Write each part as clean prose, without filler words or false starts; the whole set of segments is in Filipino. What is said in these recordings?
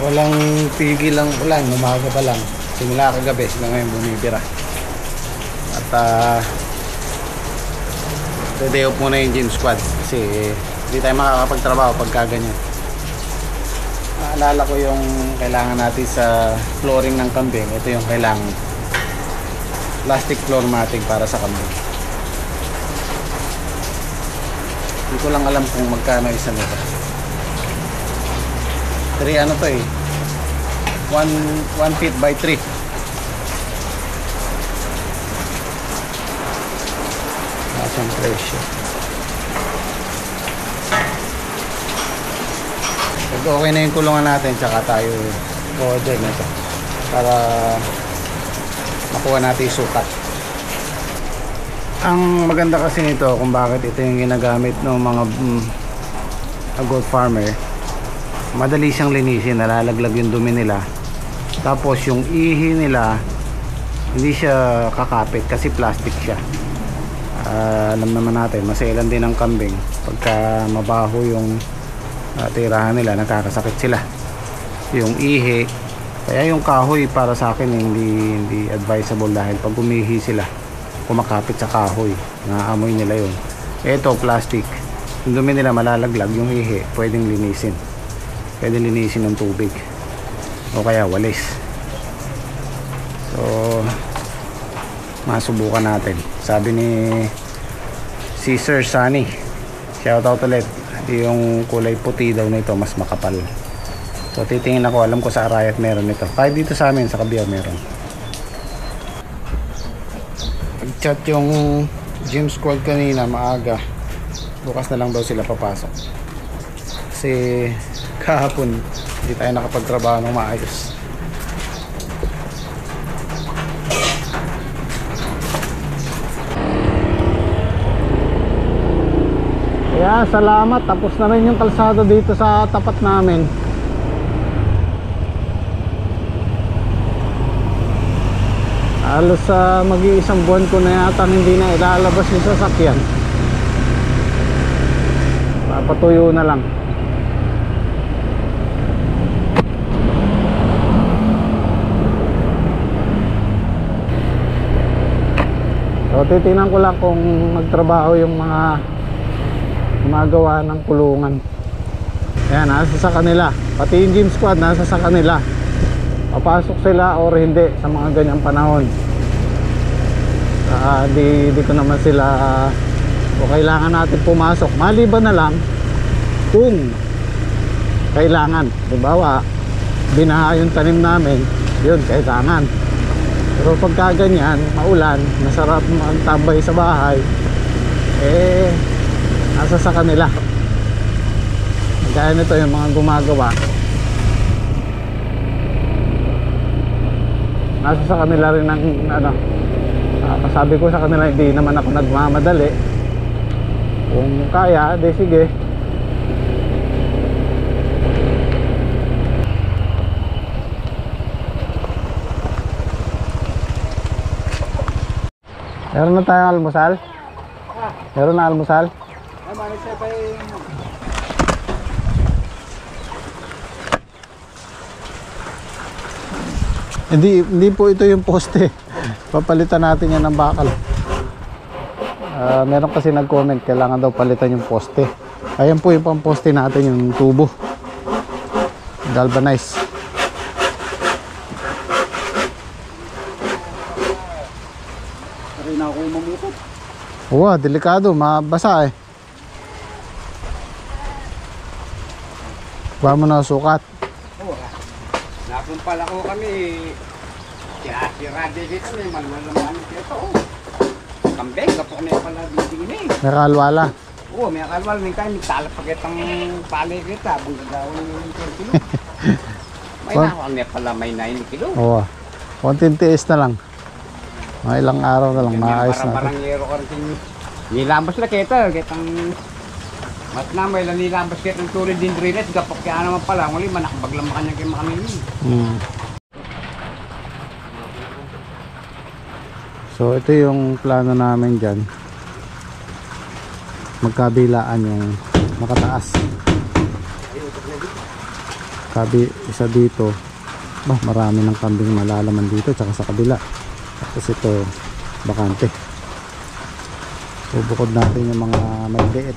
Walang tigil lang ulan, umaga pa lang. Simula kagabi, sila ngayon bumibira. At day off muna yung gym squad kasi hindi tayo makakapagtrabaho pagka ganyan. Naalala ko yung kailangan natin sa flooring ng kambing. Ito yung kailangan, plastic floor matting para sa kambing. Hindi ko lang alam kung magkano isa nito. 3 ano to eh, 1 feet by 3. Ang presyo. Pag okay na yung kulungan natin, tsaka tayo order nito para makuha natin yung sukat. Ang maganda kasi nito kung bakit ito yung ginagamit ng mga goat farmer, madali siyang linisin, nalalaglag yung dumi nila. Tapos yung ihi nila hindi siya kakapit kasi plastic siya. Alam naman natin, maselan din ang kambing pagka mabaho yung tirahan nila, nakakasakit sila yung ihi. Kaya yung kahoy para sa akin hindi advisable dahil pag umihi sila kumakapit sa kahoy, naamoy nila yun. Ito plastic, yung dumi nila malalaglag, yung ihi pwedeng linisin, ng tubig o kaya walis. So masubukan natin. Sabi ni Sir Sunny, shoutout ulit, yung kulay puti daw nito mas makapal. So titingin ako, alam ko sa Arayat meron nito, kahit dito sa amin sa Cabiao meron. Nag-chat yung gym squad kanina maaga, bukas na lang daw sila papasok kasi kahapon hindi tayo nakapagtrabaho ng maayos. Kaya salamat, tapos na rin yung kalsada dito sa tapat namin. Halos mag-iisang buwan ko na yata hindi na ilalabas yung sasakyan. Papatuyo na lang. So titingnan ko lang kung magtrabaho yung mga gumagawa ng kulungan. Ayan, nasa sa kanila, pati yung gym squad nasa sa kanila, papasok sila or hindi sa mga ganyang panahon. Di ko naman sila o kailangan natin pumasok, maliban na lang kung kailangan. Diba, binaha yung tanim namin, yun kailangan. Pero pagka ganyan, maulan, masarap magtambay sa bahay, nasa sa kanila. Kaya nito yung mga gumagawa, nasa sa kanila rin ng sabi ko sa kanila, hindi naman ako nagmamadali. Kung kaya, di sige. Meron na tayong almusal? Meron na almusal? Hindi po ito yung poste. Papalitan natin yan ng bakal. Meron kasi nag-comment, kailangan daw palitan yung poste. Ayan po yung pang-poste natin, yung tubo galvanize. Rin ako mamukot. Oo, delikado, mabasa eh. Huwag mo na sukat. Oo, nakumpala ko kami. Sira-sira dito kami, malalaman dito. Kambing, kapok na yung pala dito eh. May kalwala. Oo, may kalwala. May tayo, may talapagit ang palay kita. Bungagawin yung kilo. May nakakal niya pala, may 9 kilo. Oo, konting tiis na lang. Mga ilang araw na lang, maayos natin. Parang yero ka rin. Nilambas na kita. Kitang mas na may nilambas kitang tulid din drinet. Kapok kaya naman pala. Muli, manakabaglam ka niya kayo makamili. So ito yung plano namin dyan, magkabilaan yung makataas. Sabi isa dito, bah, marami ng kambing malalaman dito tsaka sa kabila. Tapos ito bakante. Bubukod natin yung mga maliit.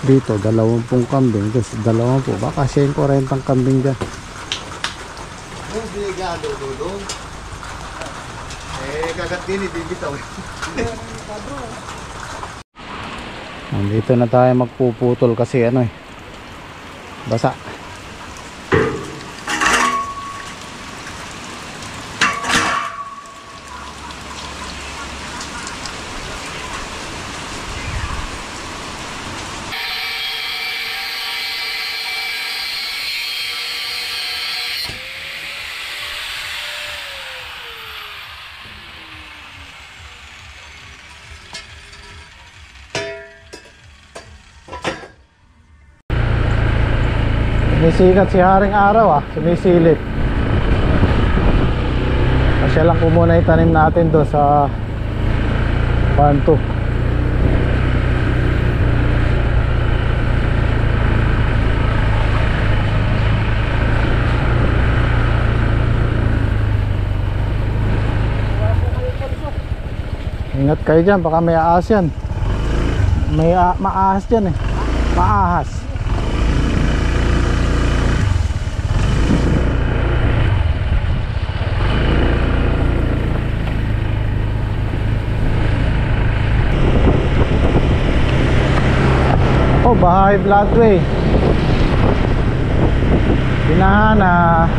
Dito 20 kambing, tapos 20, baka siya yung 40 kambing dyan. Yung binigado doon. Kagat din ibibitaw. Nandito na tayo magpuputol kasi ano basa. Sumisikat si Haring Araw sumisilip. Kasya lang po muna itanim natin doon sa farm 2. Ingat kayo dyan, baka may ahas yan. May maahas dyan maahas. Oh, Bahay Bloodway. Pinahana.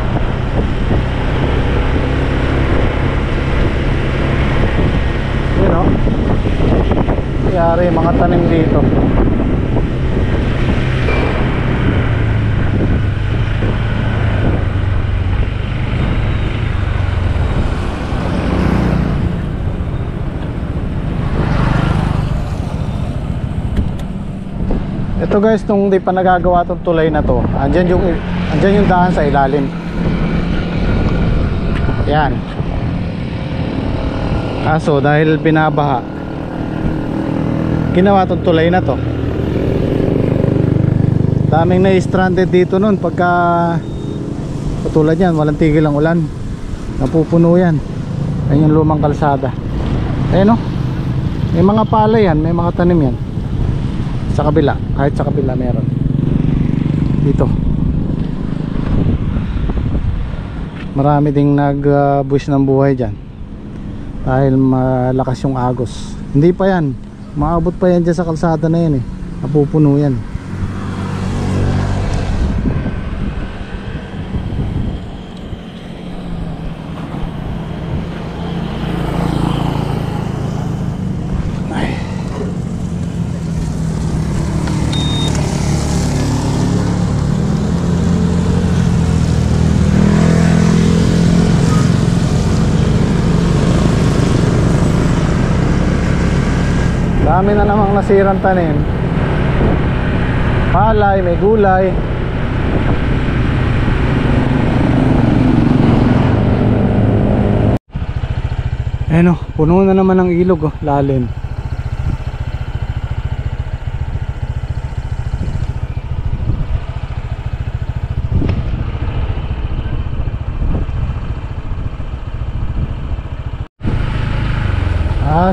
Yun yari mga tanim dito. Ito guys, nung di pa nagagawa itong tulay na to, andyan yung daan sa ilalim. Yan. Kaso dahil binabaha, ginawa itong tulay na to. Daming na-stranded dito nun pagka patulad yan, walang tigil ang ulan, napupuno yan. Yan yung lumang kalsada. Ayun may mga palay yan, may mga tanim yan. Sa kabila, kahit sa kabila meron. Dito marami ding nag-bush ng buhay dyan dahil malakas yung agos. Hindi pa yan, maabot pa yan dyan sa kalsada na yan napupuno yan. Dami na namang nasirang tanim. Palay, may gulay. Puno na naman ng ilog lalim.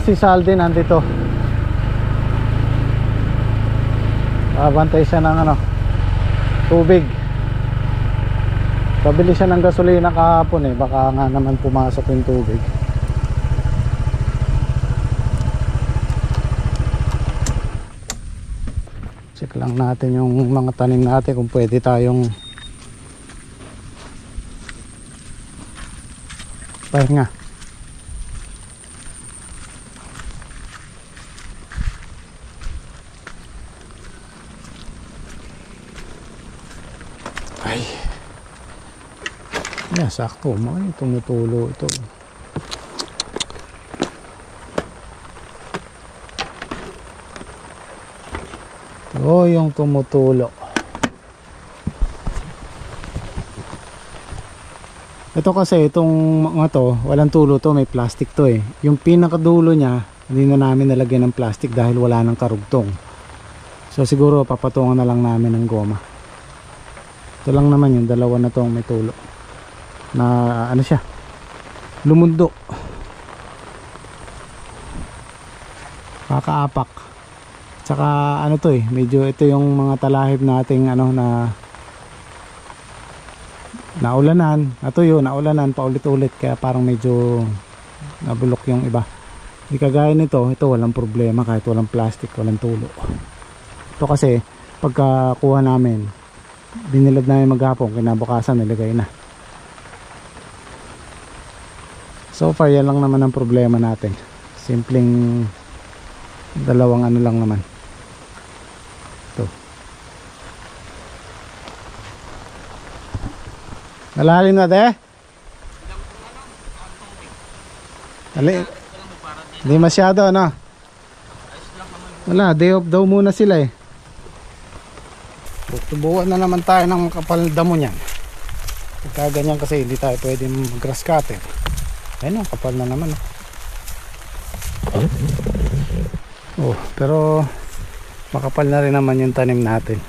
Si Saldi nandito. Bantay siya ng tubig. Pabili siya ng gasolina kahapon baka nga naman pumasok yung tubig. Check lang natin yung mga tanim natin kung pwede tayong pahinga. Ay, sakto mo tumutulo ito. Yung tumutulo. Ito kasi itong mga to walang tulo to, may plastic to yung pinakadulo niya hindi na namin nalagyan ng plastic dahil wala nang karugtong. So siguro papatungan na lang namin ng goma. Ito lang naman yung dalawa na tong may tulo na ano siya, lumundo, kakaapak. Tsaka ano to medyo ito yung mga talahib nating ano na naulanan, naulanan paulit-ulit kaya parang medyo nabulok yung iba. Di kagaya nito, ito walang problema kahit walang plastic, walang tulo. Ito kasi pagka kuha namin, binilad namin maghapon, kinabukasan nilagay na. So far yan lang naman ang problema natin. Simpleng dalawang ano lang naman. Ito. Malalim na de? Hindi masyado ano? Wala, day off daw muna sila Tubuan na naman tayo ng kapal damo niyan. Pagka ganyan kasi hindi tayo pwede mag-grass cutter. Ayun, kapal na naman. Oh, pero makapal na rin naman yung tanim natin.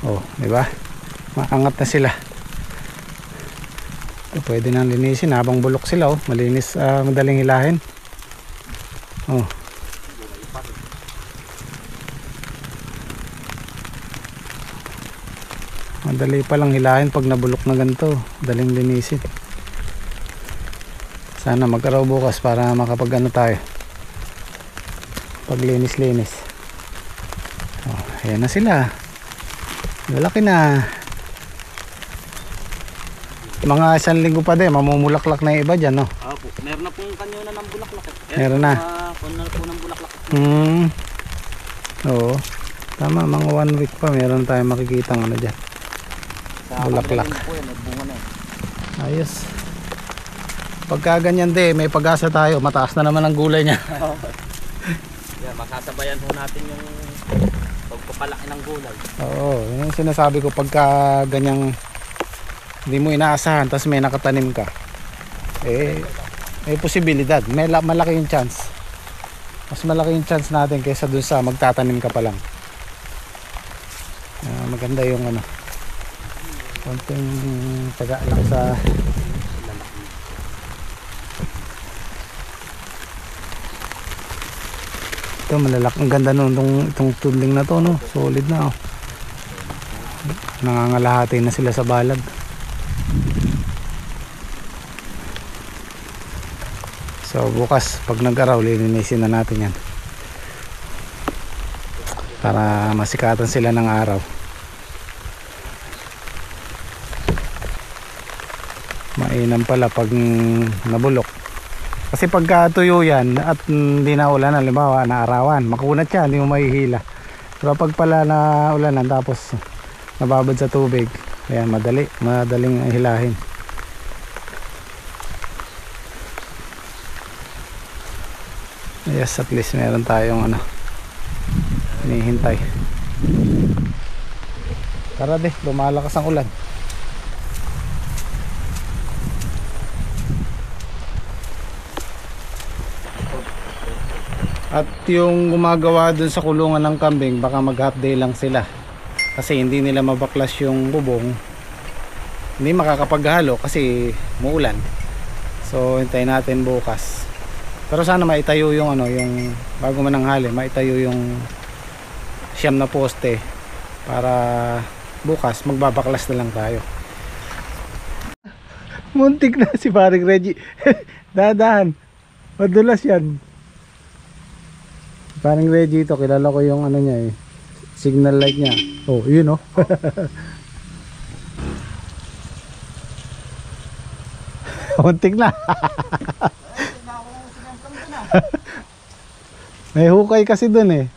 Oh, di ba? Maangat na sila. Ito, pwede nang linisin habang bulok sila malinis, madaling hilahin. Oh. Madali pa lang hilahin pag nabulok na ganito, daling linisin. Sana magkaraw bukas para makapag ano tayo, paglinis-linis. Oh, ayan na sila, malaki na. Mga 1 linggo pa din mamumulaklak na yung iba dyan, no? Opo, meron na pong kanyo na ng bulaklak. Meron na. Kuno na po ng bulaklak. Oo, tama, mga 1 week pa meron tayong makikitang ano dyan, bulaklak. Ayos. Pagka ganyan may pag-asa tayo, mataas na naman ang gulay niya. Yeah, masasabayan po natin yung pagpapalaki ng gulay. Oo, yung sinasabi ko, pagka ganyang hindi mo inaasahan tapos may nakatanim ka, may posibilidad, malaki yung chance. Mas malaki yung chance natin kaysa dun sa magtatanim ka pa lang. Maganda yung ano, konting taga lang sa ito, malalaki. Ang ganda nun itong tudling na to, no? Solid na, nangangalahati na sila sa balag. So bukas pag nag-araw, lilinisin na natin yan para masikatan sila ng araw. Mainam pala pag nabulok, kasi pagka tuyo yan at hindi na ulan, halimbawa naarawan, makunat siya, hindi mo mahihila. Pero pag pala na ulanan tapos nababad sa tubig, ayan, madaling hilahin. Yes, at least meron tayong ano, hinihintay. Tara de, lumalakas ang ulan. At yung gumagawa dun sa kulungan ng kambing, baka mag half day lang sila kasi hindi nila mabaklas yung bubong, hindi makakapaghalo kasi muulan. So hintayin natin bukas. Pero sana maitayo yung ano, yung bago mananghali, maitayo yung siyam na poste para bukas magbabaklas na lang tayo. Muntik na si Paring Reggie. Dadahan, madulas yan. Paring Reggie ito, kilala ko yung ano niya signal light niya. Oh, yun oh. Muntik na. May hukay kasi dun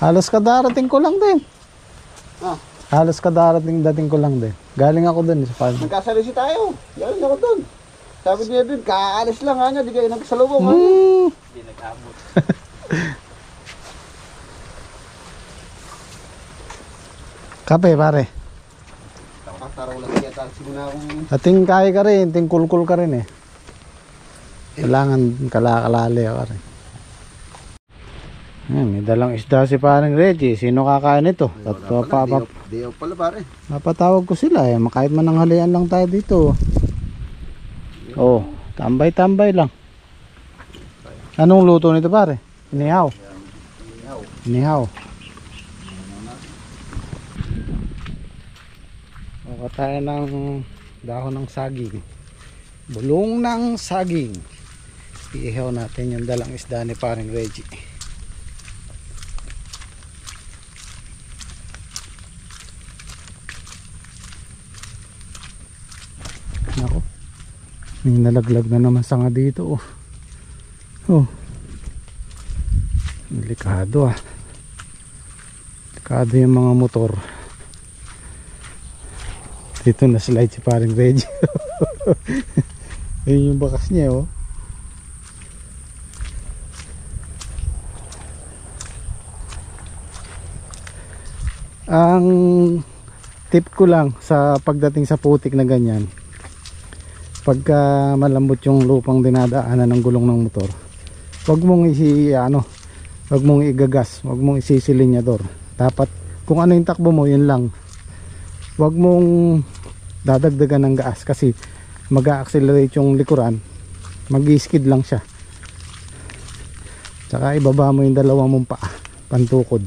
Halos kadarating ko lang din. Halos dating ko lang din. Galing ako dun sa farm. Nagkasalisi tayo. Galing ako dun. Sabi niya din, kaalis lang di kayo nagsalubong. Hindi nag-abot. Kape pare. Taraw Lasing na akong... Ating kaya ka rin, ating kulkul ka rin eh. Kailangan kalakalali ka rin. May dalang isda si parang Reggie. Sino kakain ito? Day off pala pare. Napatawag ko sila eh. Kahit man ang halian lang tayo dito. Oh, tambay-tambay lang. Anong luto nito pare? Inihaw. Inihaw. Baka tayo ng dahon ng saging. Bulong ng saging. Iihaw natin yung dalang isda ni paring Reggie. Nako. May nalaglag na naman sanga dito. Oh. Delikado ah. Delikado yung mga motor. Dito na slide si paring Reggie. Yun yung bakas niya oh. Ang tip ko lang sa pagdating sa putik na ganyan, pagka malambot yung lupang dinadaanan ng gulong ng motor, wag mong wag mong igagas, wag mong isisilinyador. Dapat kung ano yung takbo mo, yun lang. Wag mong dadagdagan ng gas kasi mag-a-accelerate yung likuran, mag-skid lang siya. Tsaka ibaba mo yung dalawang mong paa, pantukod.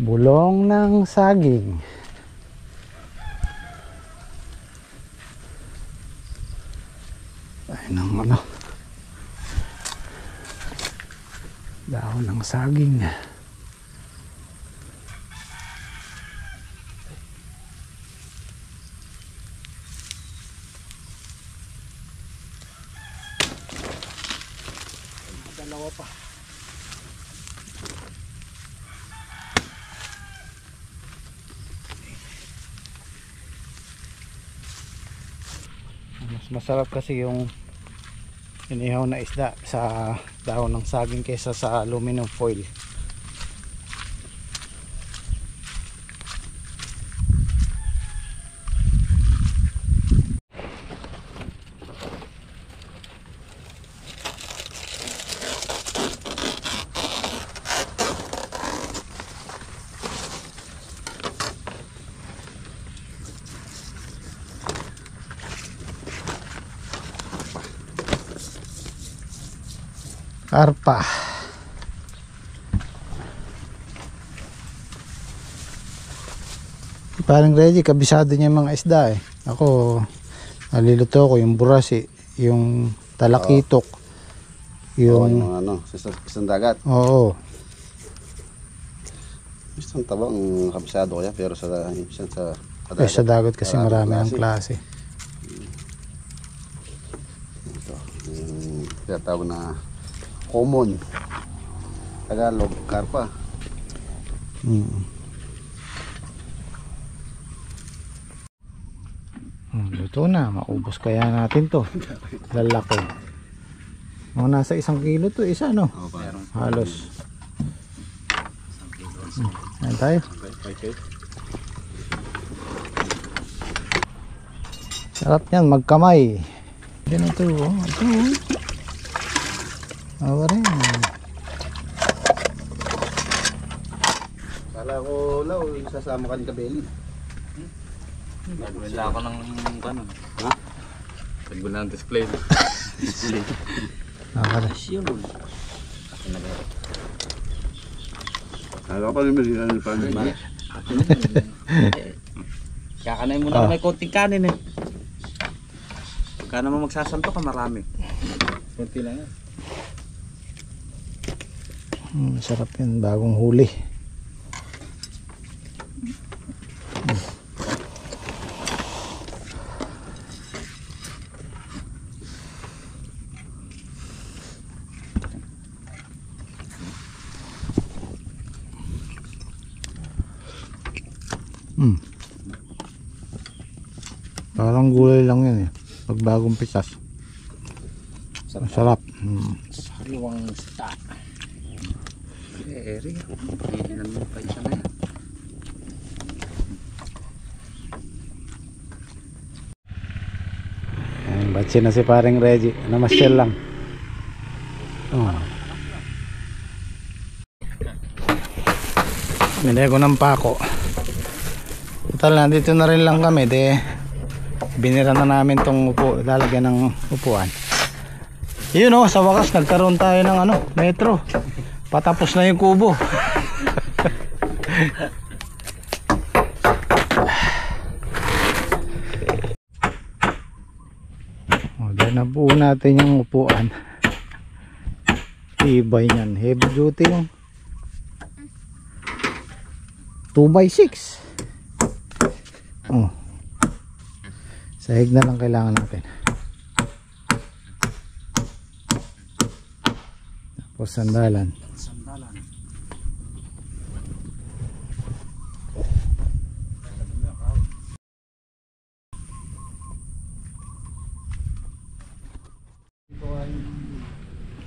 Bulong ng saging. Ay nang dahon ng saging. Dalawa pa. Mas masarap kasi yung inihaw na isda sa dahon ng saging kaysa sa aluminum foil. Karpa. Parang Reggie, kabisado niya yung mga isda eh. Ako, naliluto ko yung burasi, yung talakitok, yung isang dagat. Oo. Isang tabang kabisado ko yan, pero sa dagat. Sa dagat kasi marami ang klase. Ito, yung tinatawag na common Tagalog, karpa. Luto na, maubos kaya natin to. Lalaki. Mga nasa 1 kilo to, isa no? Halos. Ayan tayo. Sarap yan, magkamay. Yan ito, oh. Ito, oh. Awa rin. Kala ko, Lau, sasama ka ni Kabeli. Wala ako ng gano'n. Ha? Wala ng display. Awa rin. Kala ko pa rin may paano. Kakanay mo na may konting kanin eh. Pagka naman magsasanto ka marami. Konti lang yan. Masarap yan, bagong huli. Parang gulay lang yan eh, pag bagong pitas. Masarap. Sariwang isda. Eri. Hihilan mo pa isa na yan. Batsi na si paring Reggie. Namasyal lang. Oh. Nilagay ko ng pako. Total, nandito na rin lang kami. Binira na namin tong upo. Lalagyan ng upuan. Yun o, sa wakas nagkaroon tayo ng metro. Patapos na yung kubo. Dahil nabuo natin yung upuan. Ibay niyan. Heavy duty yung 2x6. Oh. Sahig na lang kailangan natin. Tapos sandalan.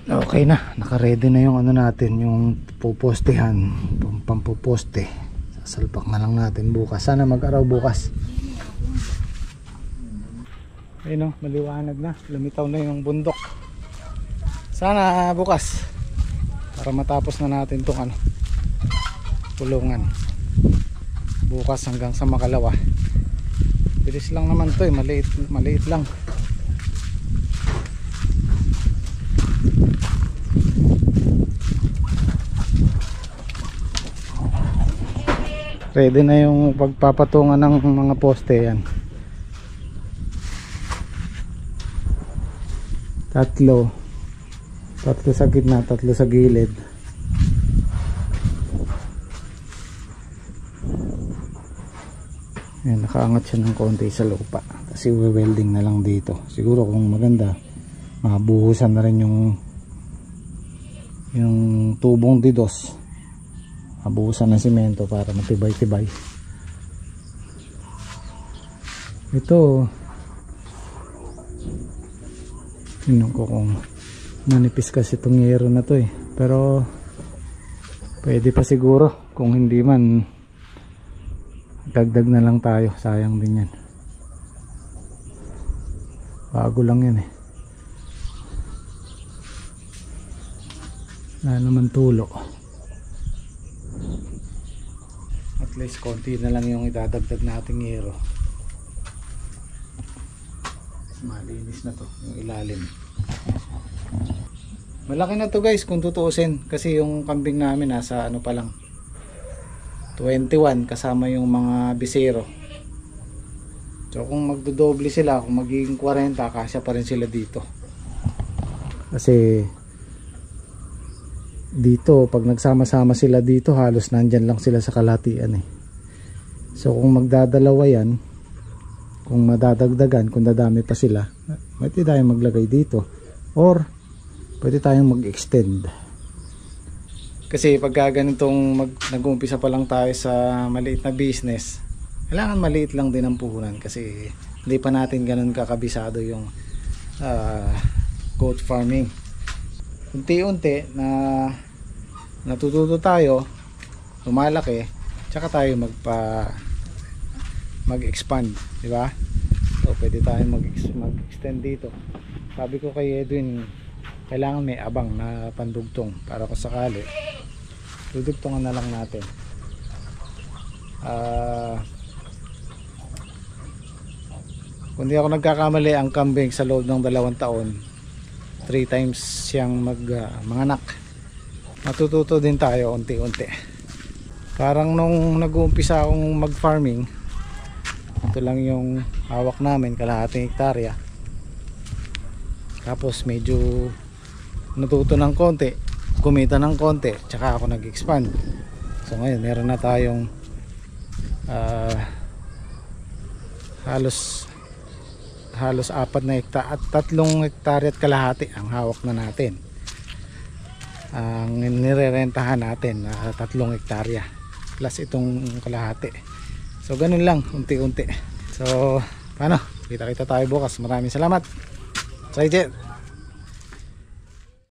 Okay na, naka-ready na yung natin, yung pupostehan, pampuposte. Sasalpak na lang natin bukas. Sana mag-araw bukas. Ayun o, maliwanag na, lumitaw na yung bundok. Sana bukas para matapos na natin tong pulungan. Bukas hanggang sa Makalawa. Bilis lang naman to maliit lang. Ready na yung pagpapatungan ng mga poste yan. Tatlo sa gitna, tatlo sa gilid. Ayan, nakaangat siya ng konti sa lupa. Kasi welding na lang dito. Siguro kung maganda, mabuhusan na rin yung tubong didos. Mabuhusan ng simento para matibay-tibay. Ito, tingnan ko kung manipis kasi itong yero na to pero pwede pa siguro. Kung hindi man, dagdag na lang tayo, sayang din yan. Bago lang yan wala naman tulo. At least konti na lang yung idadagdag nating yero. Malinis na to yung ilalim. Malaki na to guys kung tutuusin, kasi yung kambing namin nasa pa lang 21 kasama yung mga bisero. So kung magdodoble sila, kung magiging 40, kasya pa rin sila dito. Kasi dito pag nagsama-sama sila dito, halos nandyan lang sila sa kalahatian So kung magdadalawa yan, kung madadagdagan, kung dadami pa sila, pwede tayong maglagay dito or pwede tayong mag-extend. Kasi pagka ganitong nag-uumpisa pa lang tayo sa maliit na business, kailangan maliit lang din ang puhunan kasi hindi pa natin ganun kakabisado yung goat farming. Unti-unti na natututo tayo, lumalaki, tsaka tayo mag-expand, di ba? So pwede tayong mag-extend dito. Sabi ko kay Edwin, kailangan may abang na pandugtong para kung sakali dudugtungan na lang natin. Kung di ako nagkakamali, ang kambing sa loob ng 2 taon 3 times siyang manganak. Matututo din tayo unti-unti. Parang nung nag-uumpisa akong mag-farming, ito lang yung hawak namin, kalahating hektarya. Tapos medyo natuto ng konti, kumita ng konti, tsaka ako nag-expand. So ngayon meron na tayong halos 4 na hektarya at 3 hektarya at kalahati ang hawak na natin. Ang nirerentahan natin 3 hektarya plus itong kalahati. So ganun lang, unti-unti. So paano? Kita-kita tayo bukas. Maraming salamat. Say